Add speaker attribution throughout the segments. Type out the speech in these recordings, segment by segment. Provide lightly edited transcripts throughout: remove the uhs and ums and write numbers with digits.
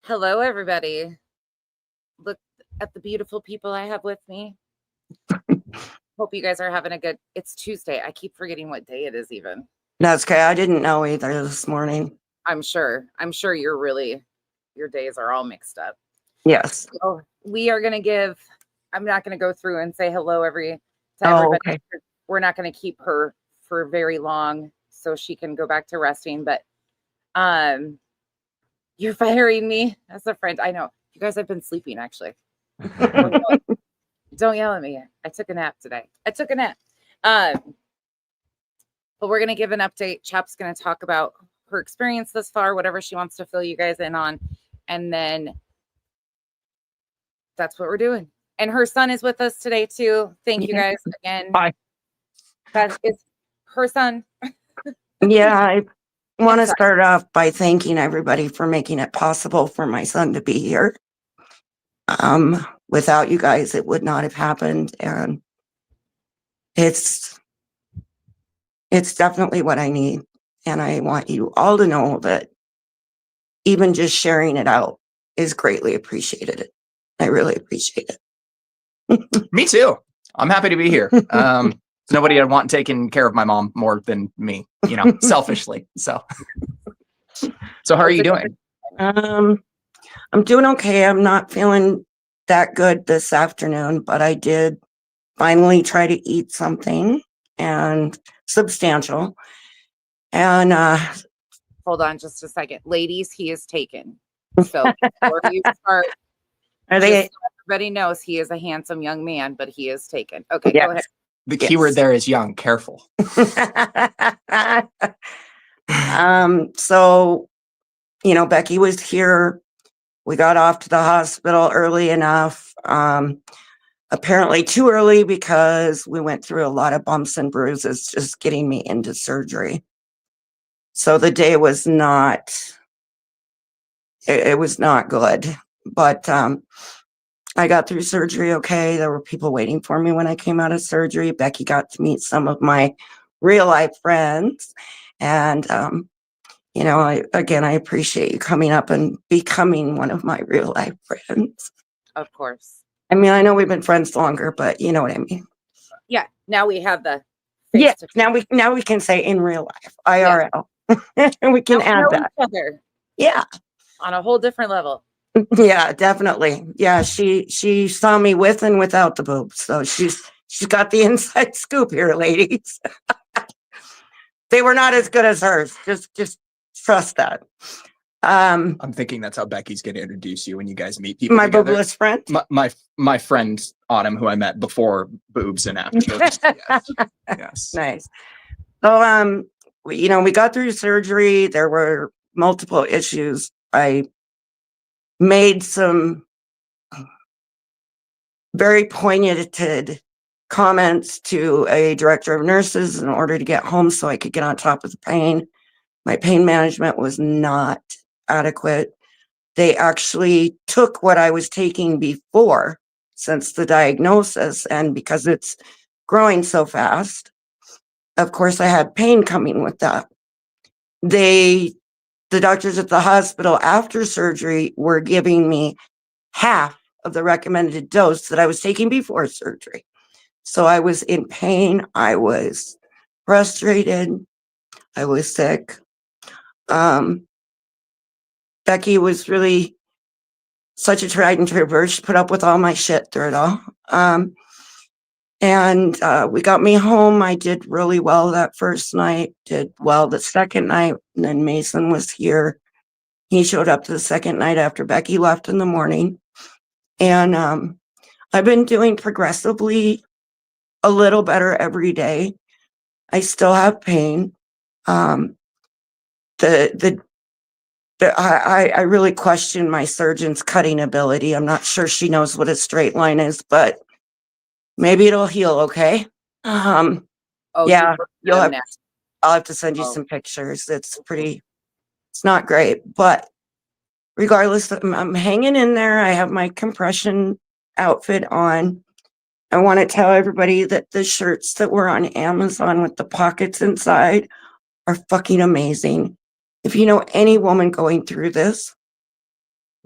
Speaker 1: Hello, everybody. Look at the beautiful people I have with me. Hope you guys are having a good. It's Tuesday. I keep forgetting what day it is even.
Speaker 2: That's okay. I didn't know either this morning.
Speaker 1: I'm sure your days are all mixed up.
Speaker 2: Yes.
Speaker 1: So we are going to give, I'm not going to go through and say hello to
Speaker 2: Oh,
Speaker 1: everybody.
Speaker 2: okay.
Speaker 1: We're not going to keep her for very long so she can go back to resting. But you're firing me as a friend. I know. You guys have been sleeping, actually. Don't yell at me. I took a nap today. But we're going to give an update. Chap's going to talk about her experience thus far, whatever she wants to fill you guys in on. And then that's what we're doing. And her son is with us today, too. Thank you guys again.
Speaker 2: Bye.
Speaker 1: That is her son.
Speaker 2: Yeah, I want to start off by thanking everybody for making it possible for my son to be here. Without you guys, it would not have happened. And it's definitely what I need. And I want you all to know that even just sharing it out is greatly appreciated. I really appreciate it.
Speaker 3: Me too. I'm happy to be here. Nobody would want taking care of my mom more than me, selfishly. So how are you doing?
Speaker 2: I'm doing okay. I'm not feeling that good this afternoon, but I did finally try to eat something and substantial. And
Speaker 1: hold on just a second. Ladies, he is taken. So before you start, everybody knows he is a handsome young man, but he is taken. Okay, yes. Go ahead.
Speaker 3: The keyword there is young. Careful.
Speaker 2: So, Becky was here. We got off to the hospital early enough. Apparently too early because we went through a lot of bumps and bruises just getting me into surgery. So the day was not, it was not good. But I got through surgery okay. There were people waiting for me when I came out of surgery. Becky got to meet some of my real life friends. And, I appreciate you coming up and becoming one of my real life friends.
Speaker 1: Of course.
Speaker 2: I mean, I know we've been friends longer, but you know what I mean.
Speaker 1: Yeah. Now we have the.
Speaker 2: Yeah. Now we can say in real life, IRL. Yeah. And we can add that.
Speaker 1: Each other.
Speaker 2: Yeah.
Speaker 1: On a whole different level.
Speaker 2: Yeah, definitely. Yeah, she saw me with and without the boobs, so she's got the inside scoop here, ladies. They were not as good as hers. Just trust that.
Speaker 3: I'm thinking that's how Becky's going to introduce you when you guys meet people.
Speaker 2: My boobless friend.
Speaker 3: My friend Autumn, who I met before boobs and after boobs. Yes.
Speaker 2: Nice. So we got through surgery. There were multiple issues. I made some very pointed comments to a director of nurses in order to get home so I could get on top of the pain. My pain management was not adequate. They actually took what I was taking before since the diagnosis, and because it's growing so fast, of course, I had pain coming with that. The doctors at the hospital after surgery were giving me half of the recommended dose that I was taking before surgery. So I was in pain. I was frustrated. I was sick. Becky was really such a tried and true bird. She put up with all my shit through it all. And we got me home. I did really well that first night, did well the second night. And then Mason was here. He showed up the second night after Becky left in the morning. And I've been doing progressively a little better every day. I still have pain. I really question my surgeon's cutting ability. I'm not sure she knows what a straight line is, but maybe it'll heal. Okay. Yeah, I'll have to send you some pictures. It's not great, but regardless, I'm hanging in there. I have my compression outfit on. I want to tell everybody that the shirts that were on Amazon with the pockets inside are fucking amazing. If you know any woman going through this,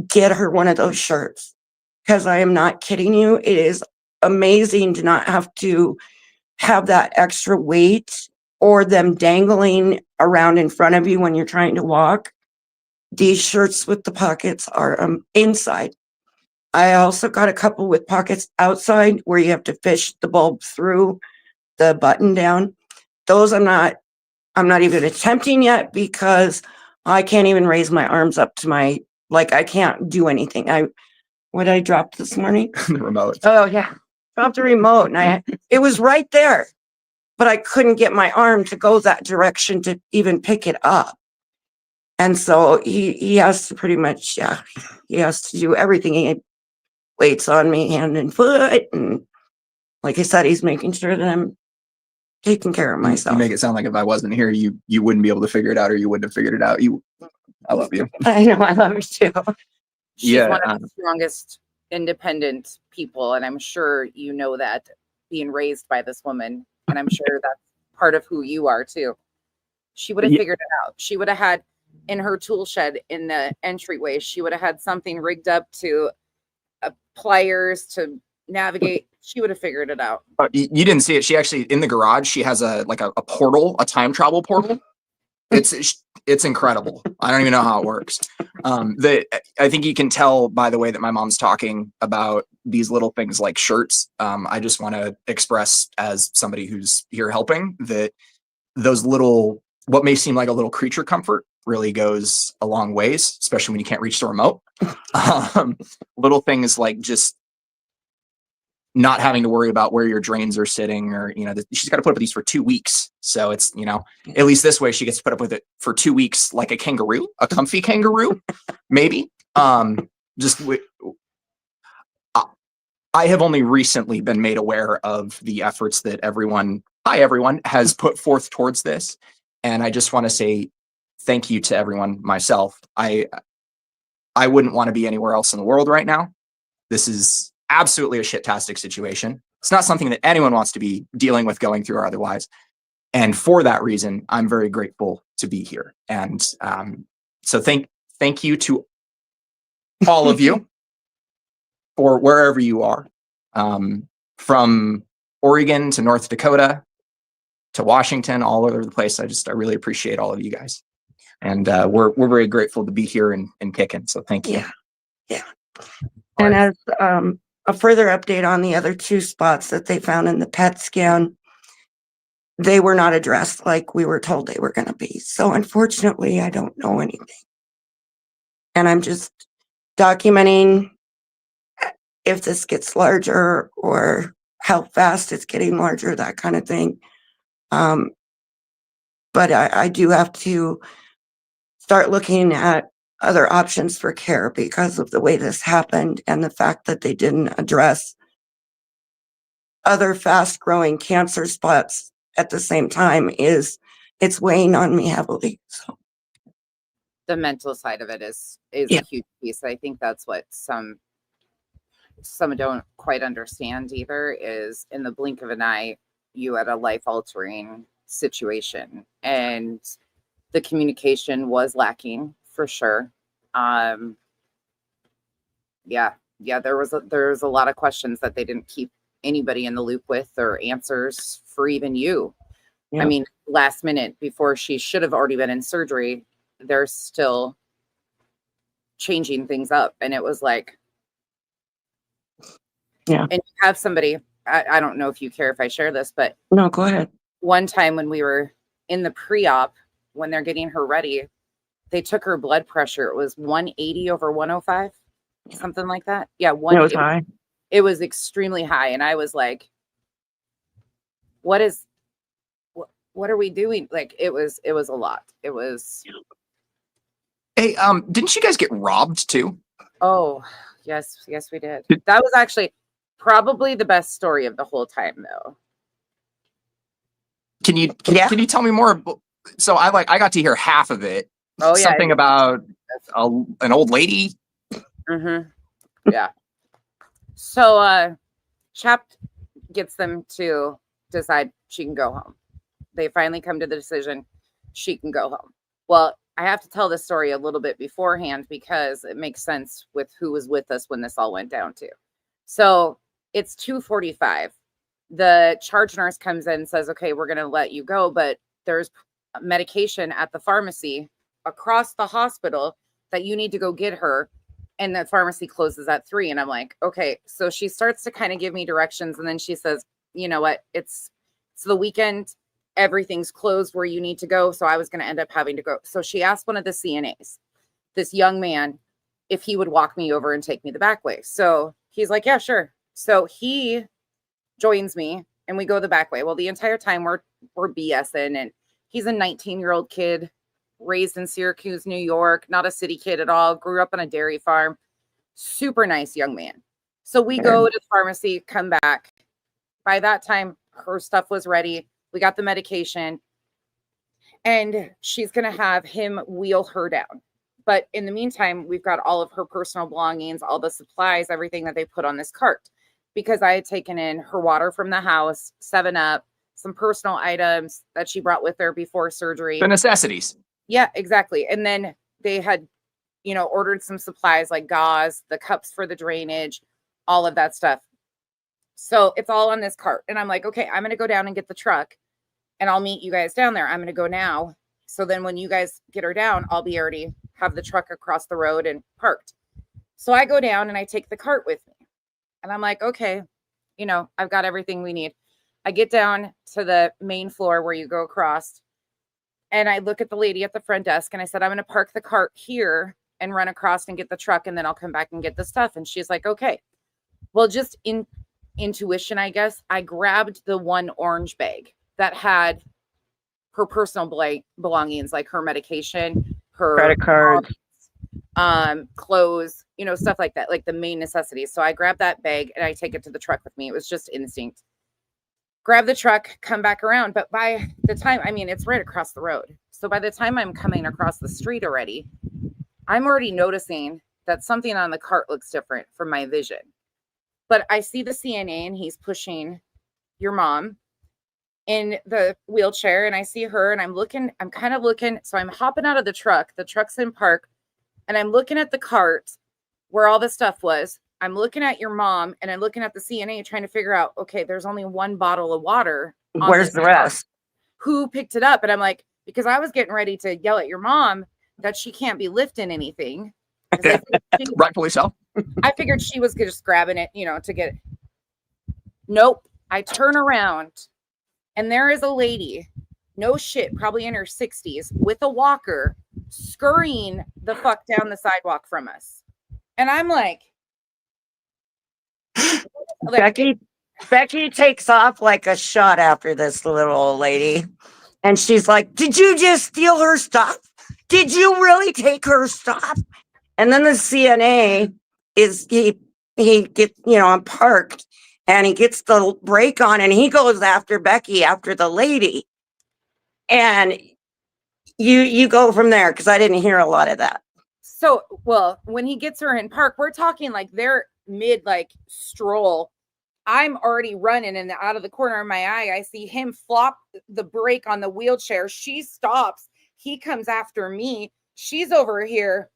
Speaker 2: get her one of those shirts. Because I am not kidding you. It is amazing to not have to have that extra weight or them dangling around in front of you when you're trying to walk. These shirts with the pockets are inside. I also got a couple with pockets outside where you have to fish the bulb through the button down. Those I'm not even attempting yet because I can't even raise my arms up to my, like, I can't do anything. What I dropped this morning?
Speaker 3: The remote.
Speaker 2: Oh yeah. Dropped the remote and it was right there, but I couldn't get my arm to go that direction to even pick it up. And so he has to pretty much, yeah, he has to do everything. He waits on me hand and foot. And like I said, he's making sure that I'm taking care of myself.
Speaker 3: You make it sound like if I wasn't here, you wouldn't be able to figure it out, or you wouldn't have figured it out. I love you.
Speaker 2: I know, I love her too.
Speaker 1: She's
Speaker 3: Yeah,
Speaker 1: one of the strongest independent people, and I'm sure you know that, being raised by this woman, and I'm sure that's part of who you are too. She would have
Speaker 3: Yeah.
Speaker 1: figured it out. She would have had in her tool shed in the entryway, she would have had something rigged up to pliers to navigate. She would have figured it out.
Speaker 3: You didn't see it. She actually, in the garage, she has a portal, a time travel portal. It's incredible. I don't even know how it works. I think you can tell by the way that my mom's talking about these little things like shirts. I just want to express, as somebody who's here helping, that those little, what may seem like a little creature comfort, really goes a long ways, especially when you can't reach the remote. Little things like just not having to worry about where your drains are sitting, or, she's got to put up with these for 2 weeks. So it's, at least this way she gets to put up with it for 2 weeks, like a kangaroo, a comfy kangaroo, maybe. I have only recently been made aware of the efforts that everyone has put forth towards this. And I just want to say thank you to everyone myself. I wouldn't want to be anywhere else in the world right now. This is absolutely a shit-tastic situation. It's not something that anyone wants to be dealing with, going through, or otherwise. And for that reason, I'm very grateful to be here. And so thank you to all of you for wherever you are, from Oregon to North Dakota to Washington, all over the place. I really appreciate all of you guys. And we're very grateful to be here and kicking. So thank you.
Speaker 2: Yeah. And as a further update on the other 2 spots that they found in the PET scan, they were not addressed like we were told they were going to be. So unfortunately, I don't know anything. And I'm just documenting if this gets larger or how fast it's getting larger, that kind of thing. But I do have to start looking at other options for care because of the way this happened, and the fact that they didn't address other fast growing cancer spots at the same time it's weighing on me heavily. So
Speaker 1: The mental side of it is
Speaker 2: Yeah.
Speaker 1: a huge piece. I think that's what some don't quite understand either, is in the blink of an eye, you had a life altering situation, and the communication was lacking for sure. There was a lot of questions that they didn't keep anybody in the loop with, or answers for even you.
Speaker 2: Yeah.
Speaker 1: I mean, last minute before she should have already been in surgery, they're still changing things up, and it was like,
Speaker 2: Yeah.
Speaker 1: And you have somebody, I don't know if you care if I share this, but
Speaker 2: No, go ahead.
Speaker 1: one time when we were in the pre-op, when they're getting her ready, they took her blood pressure. It was 180 over 105, something like that. Yeah,
Speaker 2: It was high.
Speaker 1: It was extremely high, and I was like, what are we doing? Like, it was a lot. It was.
Speaker 3: Hey, didn't you guys get robbed too?
Speaker 1: Oh, yes, we did. That was actually probably the best story of the whole time, though.
Speaker 3: Can you tell me more? So I got to hear half of it.
Speaker 1: Oh, yeah.
Speaker 3: Something about an old lady.
Speaker 1: Mm-hmm. Yeah. So Chapt gets them to decide she can go home. They finally come to the decision she can go home. Well, I have to tell this story a little bit beforehand because it makes sense with who was with us when this all went down too. So it's 2:45. The charge nurse comes in and says, okay, we're going to let you go, but there's medication at the pharmacy across the hospital that you need to go get her. And the pharmacy closes at 3. And I'm like, okay. So she starts to kind of give me directions. And then she says, you know what? It's the weekend. Everything's closed where you need to go. So I was going to end up having to go. So she asked one of the CNAs, this young man, if he would walk me over and take me the back way. So he's like, yeah, sure. So he joins me and we go the back way. Well, the entire time we're BSing, and he's a 19-year-old kid raised in Syracuse, New York, not a city kid at all, grew up on a dairy farm, super nice young man. So we go to the pharmacy, come back. By that time, her stuff was ready. We got the medication and she's going to have him wheel her down. But in the meantime, we've got all of her personal belongings, all the supplies, everything that they put on this cart, because I had taken in her water from the house, 7-Up, some personal items that she brought with her before surgery.
Speaker 3: The necessities.
Speaker 1: Yeah, exactly. And then they had, ordered some supplies like gauze, the cups for the drainage, all of that stuff. So it's all on this cart. And I'm like, okay, I'm going to go down and get the truck and I'll meet you guys down there. I'm going to go now. So then when you guys get her down, I'll be already have the truck across the road and parked. So I go down and I take the cart with me. And I'm like, okay, I've got everything we need. I get down to the main floor where you go across. And I look at the lady at the front desk and I said, I'm going to park the cart here and run across and get the truck. And then I'll come back and get the stuff. And she's like, okay. Well, just in intuition, I guess, I grabbed the one orange bag that had her personal belongings, like her medication, her
Speaker 2: Credit cards,
Speaker 1: clothes, stuff like that, like the main necessities. So I grabbed that bag and I take it to the truck with me. It was just instinct. Grab the truck, come back around. But by the time, it's right across the road. So by the time I'm coming across the street already, I'm already noticing that something on the cart looks different from my vision. But I see the CNA and he's pushing your mom in the wheelchair and I see her and I'm kind of looking. So I'm hopping out of the truck. The truck's in park and I'm looking at the cart where all the stuff was. I'm looking at your mom and I'm looking at the CNA trying to figure out, okay, there's only one bottle of water.
Speaker 2: Where's the rest?
Speaker 1: Who picked it up? And I'm like, because I was getting ready to yell at your mom that she can't be lifting anything.
Speaker 3: Rightfully so.
Speaker 1: I figured she was just grabbing it, to get it. Nope. I turn around and there is a lady, no shit, probably in her 60s, with a walker, scurrying the fuck down the sidewalk from us. And I'm like
Speaker 2: Becky takes off like a shot after this little old lady. And she's like, did you just steal her stuff? Did you really take her stuff? And then the CNA he gets, I'm parked and he gets the brake on and he goes after Becky, after the lady. And you go from there because I didn't hear a lot of that.
Speaker 1: So, well, when he gets her in park, we're talking like they're mid stroll. I'm already running and out of the corner of my eye, I see him flop the brake on the wheelchair. She stops. He comes after me. She's over here,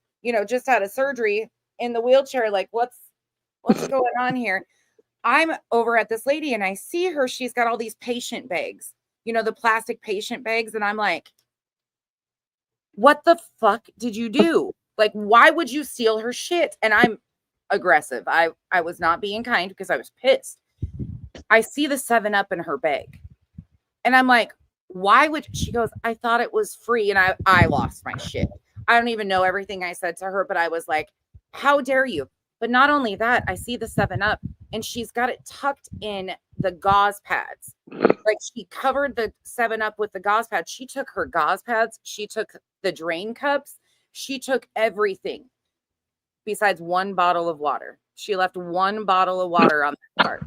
Speaker 1: just out of surgery in the wheelchair. Like, what's going on here? I'm over at this lady and I see her. She's got all these patient bags, the plastic patient bags. And I'm like, what the fuck did you do? Like, why would you steal her shit? And I'm aggressive. I was not being kind because I was pissed. I see the 7-Up in her bag. And I'm like, why would she goes, I thought it was free. And I lost my shit. I don't even know everything I said to her, but I was like, how dare you? But not only that, I see the 7-Up and she's got it tucked in the gauze pads. Like she covered the 7-Up with the gauze pads. She took her gauze pads. She took the drain cups. She took everything besides one bottle of water. She left one bottle of water on the cart.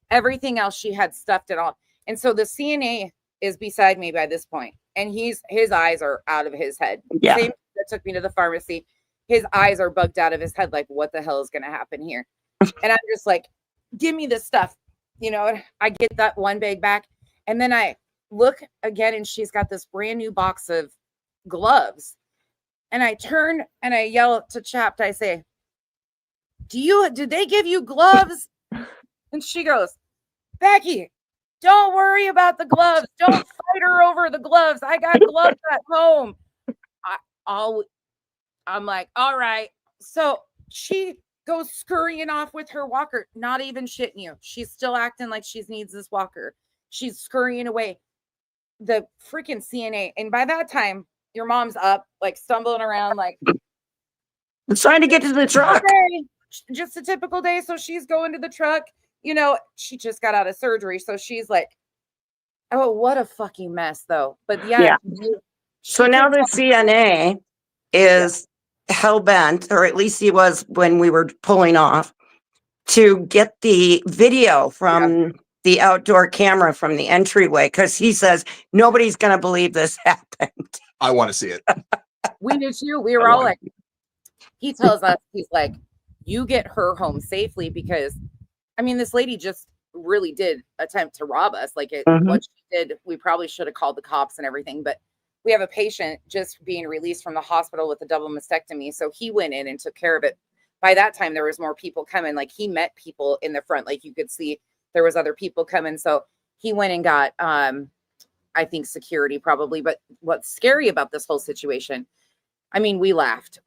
Speaker 1: Everything else she had stuffed it all. And so the CNA is beside me by this point, and his eyes are out of his head.
Speaker 2: Yeah.
Speaker 1: Same that took me to the pharmacy. His eyes are bugged out of his head. Like, what the hell is going to happen here? And I'm just like, give me this stuff. I get that one bag back. And then I look again and she's got this brand new box of gloves. And I turn and I yell to Chapt. I say, did they give you gloves? And she goes, Becky, don't worry about the gloves. Don't fight her over the gloves. I got gloves at home. I'm like, all right. So she goes scurrying off with her walker, not even shitting you. She's still acting like she needs this walker. She's scurrying away. The freaking CNA. And by that time, your mom's up, like stumbling around, like
Speaker 2: I'm trying to get to the truck.
Speaker 1: Just a typical day. So she's going to the truck. You know, she just got out of surgery. So she's like, oh, what a fucking mess, though. But yeah.
Speaker 2: So now the CNA is hell bent, or at least he was when we were pulling off, to get the video from the outdoor camera from the entryway, because he says nobody's going to believe this happened.
Speaker 3: I want to see it.
Speaker 1: We did too. We were all like, he tells us, he's like, you get her home safely, because I mean, this lady just really did attempt to rob us. Like what she did, we probably should have called the cops and everything, but we have a patient just being released from the hospital with a double mastectomy. So he went in and took care of it. By that time, there was more people coming. Like he met people in the front, like you could see there was other people coming. So he went and got, I think security probably. But what's scary about this whole situation, I mean, we laughed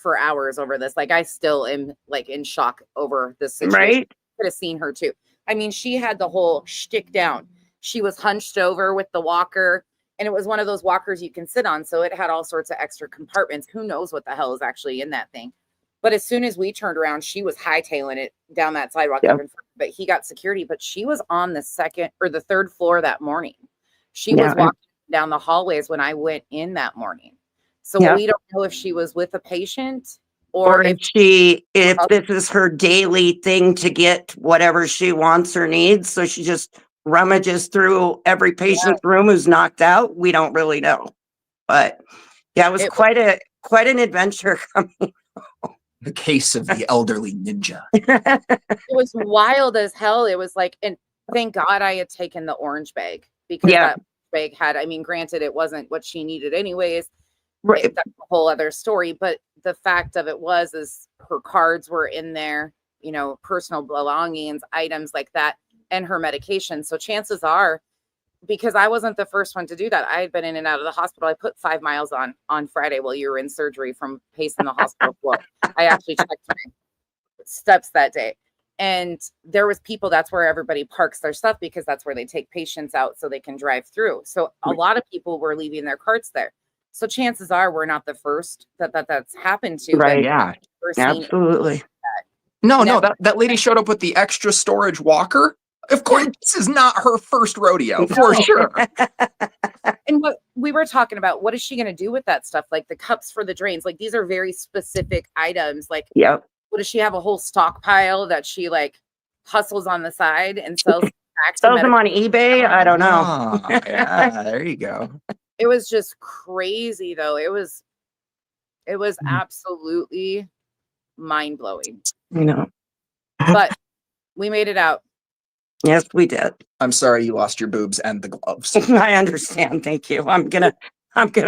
Speaker 1: for hours over this. Like I still am like in shock over this situation.
Speaker 2: Right.
Speaker 1: Could have seen her too. I mean, she had the whole shtick down. She was hunched over with the walker, and it was one of those walkers you can sit on. So it had all sorts of extra compartments. Who knows what the hell is actually in that thing? But as soon as we turned around, she was hightailing it down that sidewalk. But he got security, but she was on the second or the third floor that morning. She was walking down the hallways when I went in that morning. So we don't know if she was with a patient or if
Speaker 2: this is her daily thing to get whatever she wants or needs. So she just rummages through every patient's room who's knocked out. We don't really know, but it was quite an adventure coming.
Speaker 3: The case of the elderly ninja.
Speaker 1: It was wild as hell. It was like, and thank God I had taken the orange bag, because that bag had, I mean, granted, it wasn't what she needed anyways. Right. That's a whole other story. But the fact of it is her cards were in there, you know, personal belongings, items like that, and her medication. So chances are, because I wasn't the first one to do that. I had been in and out of the hospital. I put 5 miles on Friday while you were in surgery from pacing the hospital floor. I actually checked my steps that day. And there was people, that's where everybody parks their stuff, because that's where they take patients out so they can drive through. So a lot of people were leaving their carts there. So chances are we're not the first that's happened to.
Speaker 2: Right. Yeah. Absolutely.
Speaker 3: No, that lady showed up with the extra storage walker. Of course, this is not her first rodeo, for sure.
Speaker 1: And what we were talking about, what is she going to do with that stuff? Like the cups for the drains, like these are very specific items. Like, what does she have, a whole stockpile that she like hustles on the side and sells
Speaker 2: them on eBay? I don't know.
Speaker 3: Yeah, there you go.
Speaker 1: It was just crazy though. It was absolutely mind blowing.
Speaker 2: You know,
Speaker 1: but we made it out.
Speaker 2: Yes, we did.
Speaker 3: I'm sorry you lost your boobs and the gloves.
Speaker 2: I understand. Thank you. I'm gonna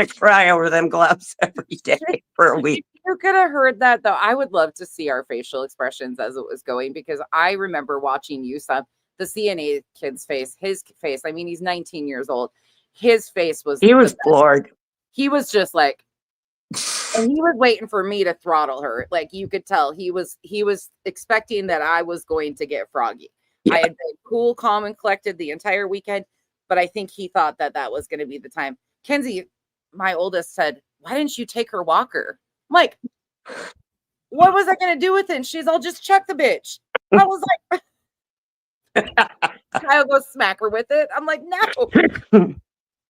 Speaker 2: cry over them gloves every day for a week.
Speaker 1: You could have heard that though. I would love to see our facial expressions as it was going, because I remember watching Yusuf, the CNA kid's face, his face. I mean, he's 19 years old. His face was,
Speaker 2: he was floored.
Speaker 1: He was just like, and he was waiting for me to throttle her. Like you could tell he was expecting that I was going to get froggy. I had been cool, calm, and collected the entire weekend, but I think he thought that was going to be the time. Kenzie, my oldest, said, why didn't you take her walker? I'm like, what was I going to do with it? And she's all, just check the bitch. I was like, I'll go smack her with it. I'm like, no.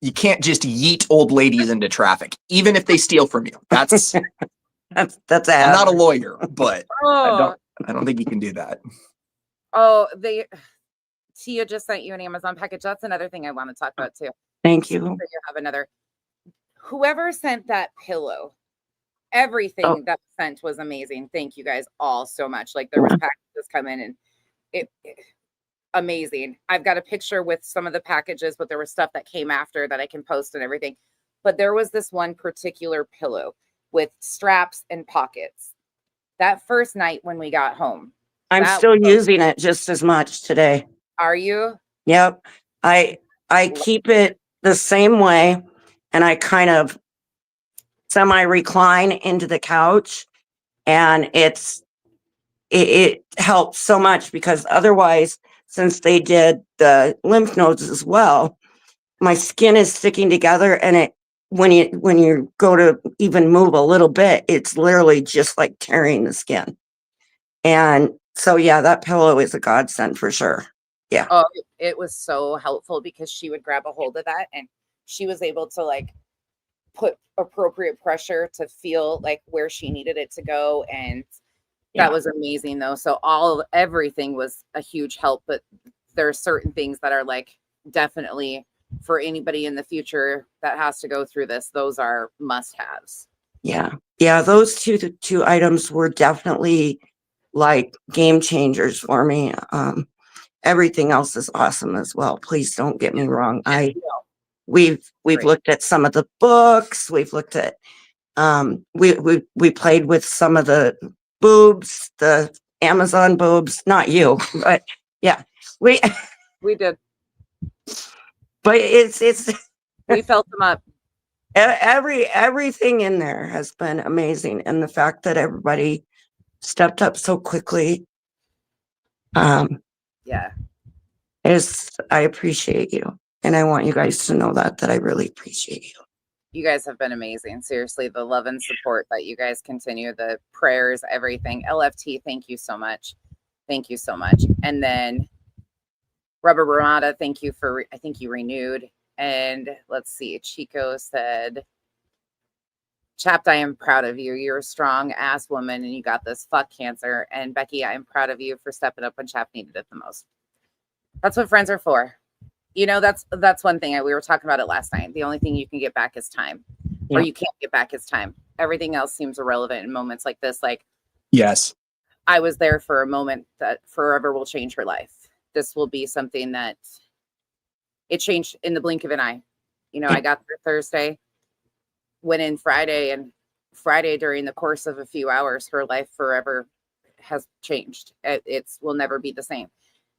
Speaker 3: You can't just yeet old ladies into traffic, even if they steal from you. That's
Speaker 2: I'm
Speaker 3: not a lawyer, but I don't think you can do that.
Speaker 1: Oh, Tia just sent you an Amazon package. That's another thing I want to talk about too.
Speaker 2: Thank you.
Speaker 1: You have another. Whoever sent that pillow, everything that was sent was amazing. Thank you guys all so much. Like there was packages coming and it amazing. I've got a picture with some of the packages, but there was stuff that came after that I can post and everything. but there was this one particular pillow with straps and pockets. That first night when we got home,
Speaker 2: I'm
Speaker 1: that
Speaker 2: still
Speaker 1: was-
Speaker 2: using it just as much today.
Speaker 1: are you?
Speaker 2: Yep. I keep it the same way, and I kind of semi recline into the couch, and it helps so much, because otherwise, since they did the lymph nodes as well, my skin is sticking together, and it when you go to even move a little bit, it's literally just like tearing the skin. And so yeah, that pillow is a godsend for sure. Yeah.
Speaker 1: Oh, it was so helpful because she would grab a hold of that and she was able to like put appropriate pressure to feel like where she needed it to go. And
Speaker 2: Yeah.
Speaker 1: that was amazing though. So everything was a huge help, but there are certain things that are like definitely for anybody in the future that has to go through this. Those are must-haves.
Speaker 2: Yeah. Yeah. Those two items were definitely like game changers for me. Everything else is awesome as well. Please don't get me wrong. We've
Speaker 1: Great.
Speaker 2: looked at some of the books. We've looked at we played with some of the boobs, the Amazon boobs. Not you, but yeah, we
Speaker 1: did.
Speaker 2: but it's
Speaker 1: We felt them up.
Speaker 2: everything in there has been amazing, and the fact that everybody stepped up so quickly
Speaker 1: Yeah.
Speaker 2: I appreciate you, and I want you guys to know that I really appreciate you.
Speaker 1: You guys have been amazing. Seriously, the love and support that you guys continue, the prayers, everything. LFT, thank you so much. Thank you so much. And then Rubber Ramada, thank you for, I think you renewed. And let's see, Chico said, Chapt, I am proud of you. You're a strong ass woman and you got this. Fuck cancer. And Becky, I am proud of you for stepping up when Chapt needed it the most. That's what friends are for. You know, that's one thing. We were talking about it last night. The only thing you can get back is time, or you can't get back is time. Everything else seems irrelevant in moments like this. Like,
Speaker 3: Yes,
Speaker 1: I was there for a moment that forever will change her life. This will be something that it changed in the blink of an eye. You know, I got there Thursday, went in Friday, and Friday during the course of a few hours, her life forever has changed. It's will never be the same.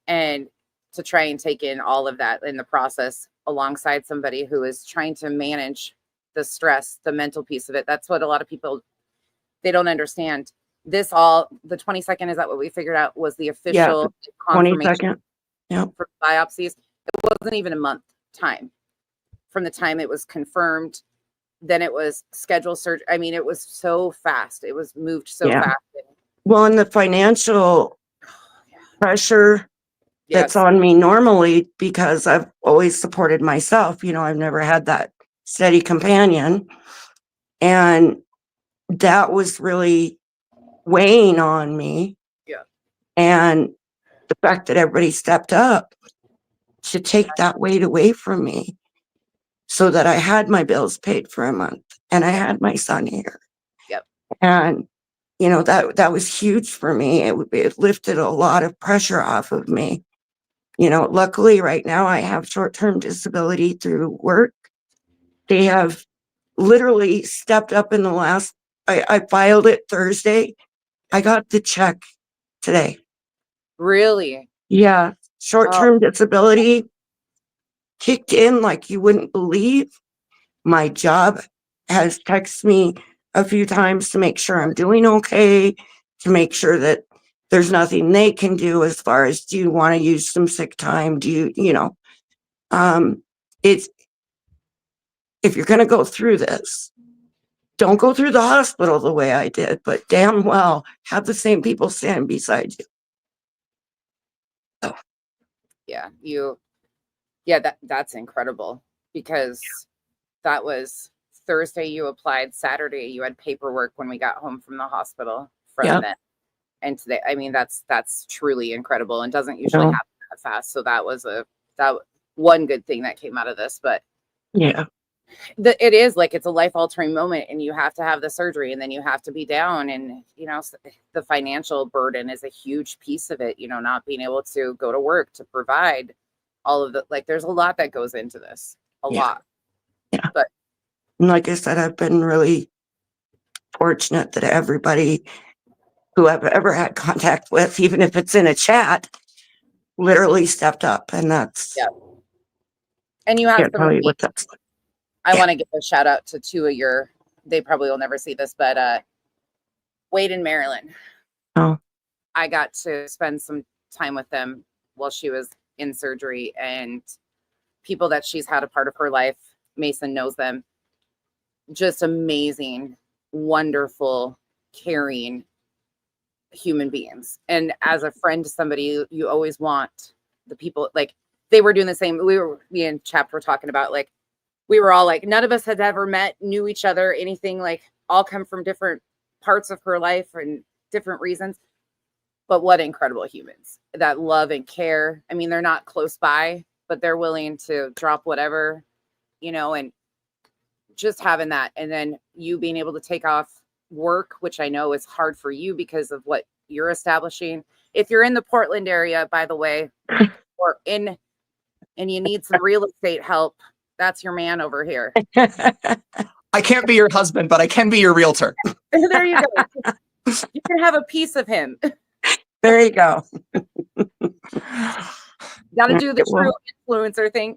Speaker 1: And to try and take in all of that in the process alongside somebody who is trying to manage the stress, the mental piece of it. That's what a lot of people, they don't understand. This all, the 22nd, is that what we figured out was the official confirmation
Speaker 2: 22nd.
Speaker 1: for biopsies? It wasn't even a month time from the time it was confirmed. Then it was scheduled surgery. I mean, it was so fast. It was moved so fast.
Speaker 2: Well, and the financial pressure that's on me normally, because I've always supported myself. You know, I've never had that steady companion. And that was really weighing on me.
Speaker 1: Yeah.
Speaker 2: And the fact that everybody stepped up to take that weight away from me so that I had my bills paid for a month and I had my son here.
Speaker 1: Yep.
Speaker 2: And, you know, that was huge for me. It lifted a lot of pressure off of me. You know, luckily right now I have short-term disability through work. They have literally stepped up in the last, I filed it Thursday. I got the check today.
Speaker 1: Really?
Speaker 2: Yeah. Short-term disability kicked in like you wouldn't believe. My job has texted me a few times to make sure I'm doing okay, to make sure that there's nothing they can do as far as, do you want to use some sick time? Do you know, it's, if you're going to go through this, don't go through the hospital the way I did, but damn well have the same people stand beside you. Oh.
Speaker 1: Yeah, that's incredible, because that was Thursday you applied, Saturday you had paperwork when we got home from the hospital from then. And today, I mean, that's truly incredible and doesn't usually happen that fast. So that was that one good thing that came out of this. But
Speaker 2: yeah,
Speaker 1: it is like, it's a life altering moment and you have to have the surgery and then you have to be down, and, you know, the financial burden is a huge piece of it, you know, not being able to go to work to provide all of the, like, there's a lot that goes into this, a lot.
Speaker 2: Yeah.
Speaker 1: But
Speaker 2: And like I said, I've been really fortunate that everybody who I've ever had contact with, even if it's in a chat, literally stepped up. And that's,
Speaker 1: Yeah. And you have
Speaker 2: can't
Speaker 1: some
Speaker 2: tell you what that's like.
Speaker 1: I
Speaker 2: Yeah.
Speaker 1: want to give a shout out to two of your, they probably will never see this, but Wade and Marilyn.
Speaker 2: Oh.
Speaker 1: I got to spend some time with them while she was in surgery, and people that she's had a part of her life. Mason knows them. Just amazing, wonderful, caring human beings. And as a friend to somebody, you always want the people, like they were doing the same. Me and Chapt were talking about, like, we were all like, none of us had ever met, knew each other, anything, like all come from different parts of her life and different reasons. But what incredible humans that love and care. I mean, they're not close by, but they're willing to drop whatever, and just having that. And then you being able to take off work, which I know is hard for you because of what you're establishing. If you're in the Portland area, by the way, or and you need some real estate help, that's your man over here.
Speaker 3: I can't be your husband, but I can be your realtor.
Speaker 1: There you go. You can have a piece of him.
Speaker 2: There you go.
Speaker 1: Got to do the true
Speaker 2: Well,
Speaker 1: influencer thing.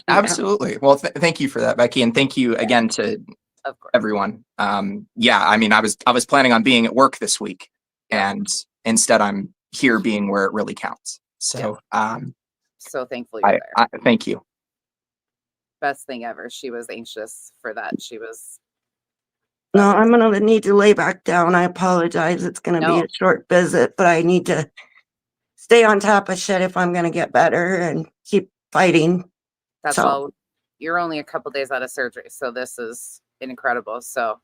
Speaker 3: Absolutely. Well, thank you for that, Becky, and thank you again to
Speaker 1: Of course.
Speaker 3: everyone. Yeah, I mean, I was planning on being at work this week,
Speaker 1: Yeah.
Speaker 3: and instead I'm here being where it really counts. So,
Speaker 1: So thankful you're there.
Speaker 3: I thank you.
Speaker 1: Best thing ever. She was anxious for that. She was.
Speaker 2: no, I'm going to need to lay back down. I apologize. It's going to be a short visit, but I need to stay on top of shit if I'm going to get better and keep fighting.
Speaker 1: That's all. You're only a couple days out of surgery, so this is incredible. So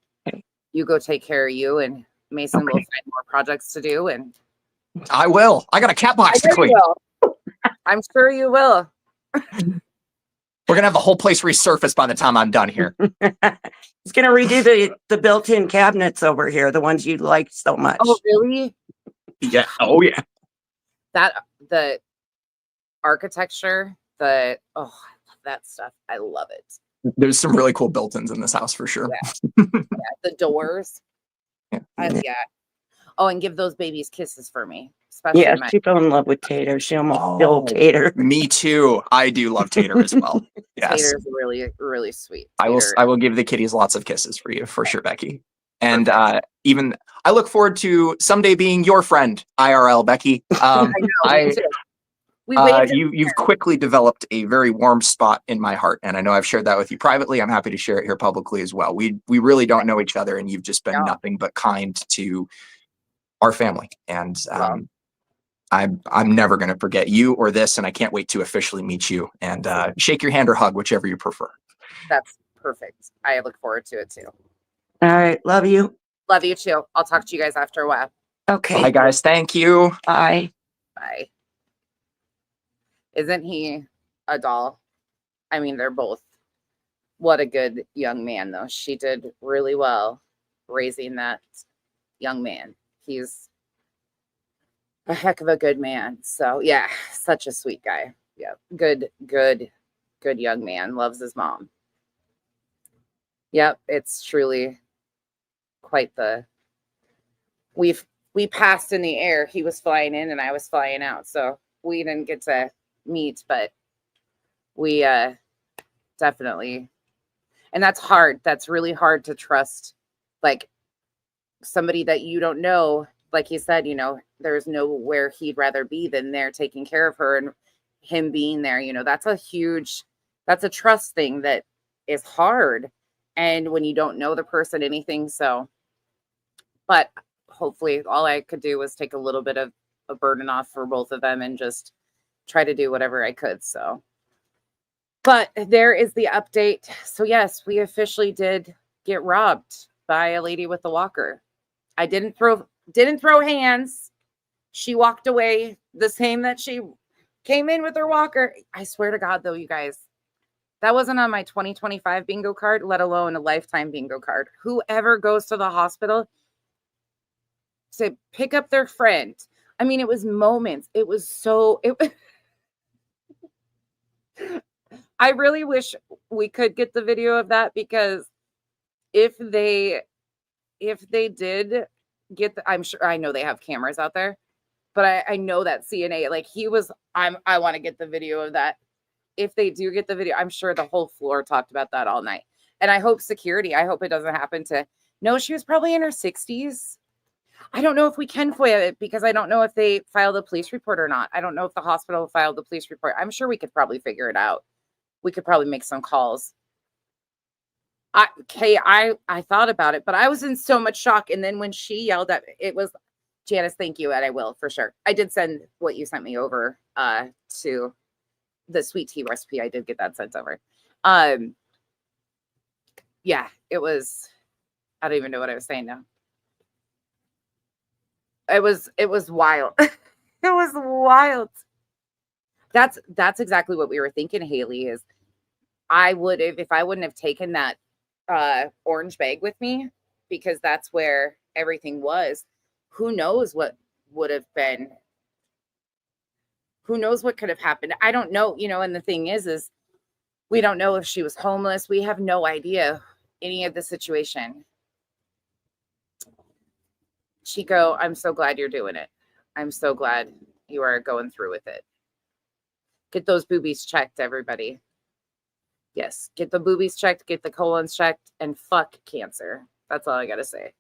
Speaker 1: you go take care of you, and Mason will find more projects to do. And
Speaker 3: I will. I got a cat box to clean.
Speaker 1: I'm sure you will.
Speaker 3: We're gonna have the whole place resurfaced by the time I'm done here.
Speaker 2: He's gonna redo the built-in cabinets over here, the ones you liked so much.
Speaker 1: Oh, really?
Speaker 3: Yeah. Oh, yeah.
Speaker 1: That the architecture, I love that stuff. I love it.
Speaker 3: There's some really cool built-ins in this house for sure.
Speaker 1: Yeah. The doors.
Speaker 3: Yeah.
Speaker 1: Yeah. Oh, and give those babies kisses for me. Especially
Speaker 2: yeah, she fell in love with Tater. She almost killed Tater.
Speaker 3: Me too. I do love Tater as well. Yes.
Speaker 1: Tater's really, really sweet.
Speaker 3: I will give the kitties lots of kisses for you for sure, Becky. And even I look forward to someday being your friend, IRL, Becky.
Speaker 1: I know.
Speaker 3: You've quickly developed a very warm spot in my heart, and I know I've shared that with you privately. I'm happy to share it here publicly as well. We really don't know each other, and you've just been nothing but kind to our family. And I'm never going to forget you or this, and I can't wait to officially meet you and shake your hand or hug, whichever you prefer.
Speaker 1: That's perfect. I look forward to it too.
Speaker 2: All right, love you.
Speaker 1: Love you too. I'll talk to you guys after a while.
Speaker 2: Okay.
Speaker 3: Bye, guys. Thank you.
Speaker 2: Bye.
Speaker 1: Bye. Isn't he a doll? I mean, they're both. What a good young man, though. She did really well raising that young man. He's a heck of a good man. So, yeah, such a sweet guy. Yeah, good young man. Loves his mom. Yep, it's truly quite the. We passed in the air. He was flying in and I was flying out. So we didn't get to meet, but we definitely, and that's hard. That's really hard to trust, like somebody that you don't know. Like he said, there's nowhere he'd rather be than there taking care of her, and him being there, that's a trust thing that is hard. And when you don't know the person, anything. So, but hopefully all I could do was take a little bit of a burden off for both of them and just try to do whatever I could. So, but there is the update. So yes, we officially did get robbed by a lady with a walker. I didn't throw hands. She walked away the same that she came in with her walker. I swear to God, though, you guys, that wasn't on my 2025 bingo card, let alone a lifetime bingo card. Whoever goes to the hospital to pick up their friend. I mean, it was moments. It was so. I really wish we could get the video of that, because if they did get I'm sure, I know they have cameras out there, but I know that CNA, like, I want to get the video of that. If they do get the video, I'm sure the whole floor talked about that all night. And I hope I hope it doesn't happen to, no, she was probably in her 60s. I don't know if we can FOIA it, because I don't know if they filed a police report or not. I don't know if the hospital filed the police report. I'm sure we could probably figure it out. We could probably make some calls. I thought about it, but I was in so much shock. And then when she yelled at it was, Janice, thank you, and I will for sure. I did send what you sent me over to the sweet tea recipe. I did get that sent over. Yeah, it was, I don't even know what I was saying now. It was wild. It was wild. That's exactly what we were thinking, Haley, is I would have, if I wouldn't have taken that orange bag with me, because that's where everything was, who knows what would have been, who knows what could have happened. I don't know, and the thing is we don't know if she was homeless. We have no idea any of the situation. Chico, I'm so glad you're doing it. I'm so glad you are going through with it. Get those boobies checked, everybody. Yes, get the boobies checked, get the colons checked, and fuck cancer. That's all I got to say.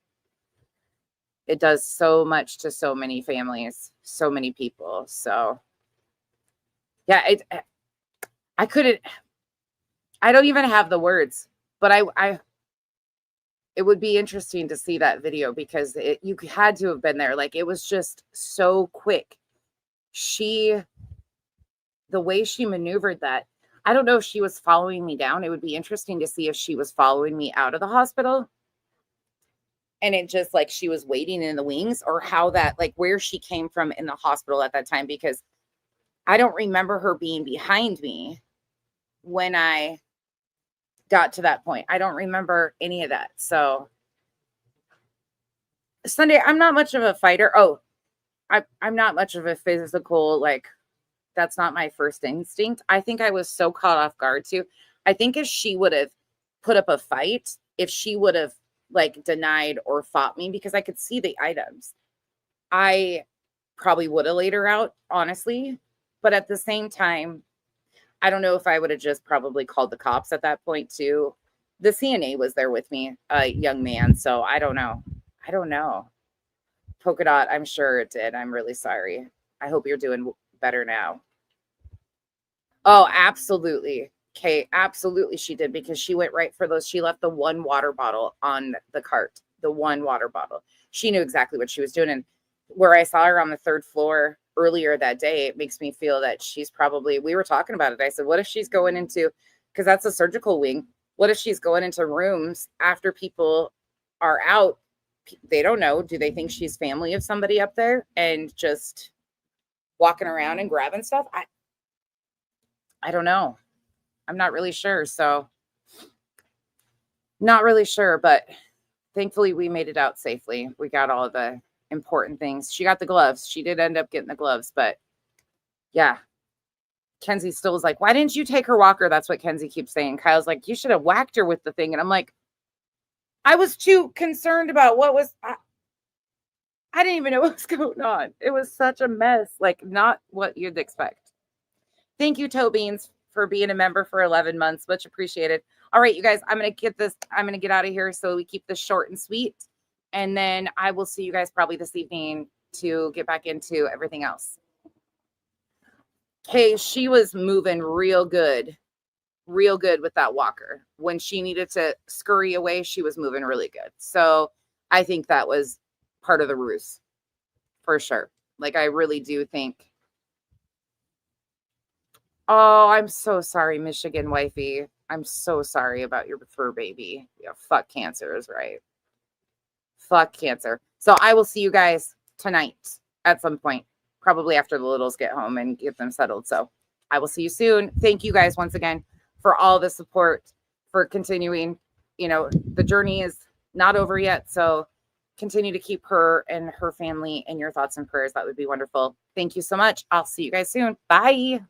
Speaker 1: It does so much to so many families, so many people. So, yeah, I don't even have the words, but it would be interesting to see that video, because you had to have been there. Like, it was just so quick. The way she maneuvered that, I don't know if she was following me down. It would be interesting to see if she was following me out of the hospital, and it just, like, she was waiting in the wings, or how that, like, where she came from in the hospital at that time, because I don't remember her being behind me when I got to that point. I don't remember any of that. So Sunday, I'm not much of a fighter. Oh, I'm not much of a physical, like, that's not my first instinct. I think I was so caught off guard too. I think if she would have put up a fight, if she would have, like, denied or fought me, because I could see the items, I probably would have laid her out, honestly. But at the same time, I don't know if I would have just probably called the cops at that point too. The CNA was there with me, a young man. So I don't know. Polka Dot, I'm sure it did. I'm really sorry. I hope you're doing better now. Oh, absolutely. Okay, absolutely she did, because she went right for those. She left the one water bottle on the cart, the one water bottle. She knew exactly what she was doing. And where I saw her on the third floor earlier that day, it makes me feel that she's probably, we were talking about it. I said, what if she's going into, because that's a surgical wing, what if she's going into rooms after people are out? They don't know. Do they think she's family of somebody up there and just walking around and grabbing stuff? I don't know. I'm not really sure. So not really sure, but thankfully we made it out safely. We got all of the important things. She got the gloves. She did end up getting the gloves, but yeah. Kenzie still is like, why didn't you take her walker? That's what Kenzie keeps saying. Kyle's like, you should have whacked her with the thing. And I'm like, I was too concerned about what was, I didn't even know what was going on. It was such a mess. Like, not what you'd expect. Thank you, Toe Beans, for being a member for 11 months. Much appreciated. All right, you guys, I'm going to get out of here so we keep this short and sweet. And then I will see you guys probably this evening to get back into everything else. Okay, she was moving real good with that walker. When she needed to scurry away, she was moving really good. So I think that was part of the ruse for sure. Like, I really do think. Oh, I'm so sorry, Michigan wifey. I'm so sorry about your fur baby. Yeah, fuck cancer is right. Fuck cancer. So I will see you guys tonight at some point, probably after the littles get home and get them settled. So I will see you soon. Thank you guys once again for all the support, for continuing. The journey is not over yet. So continue to keep her and her family in your thoughts and prayers. That would be wonderful. Thank you so much. I'll see you guys soon. Bye.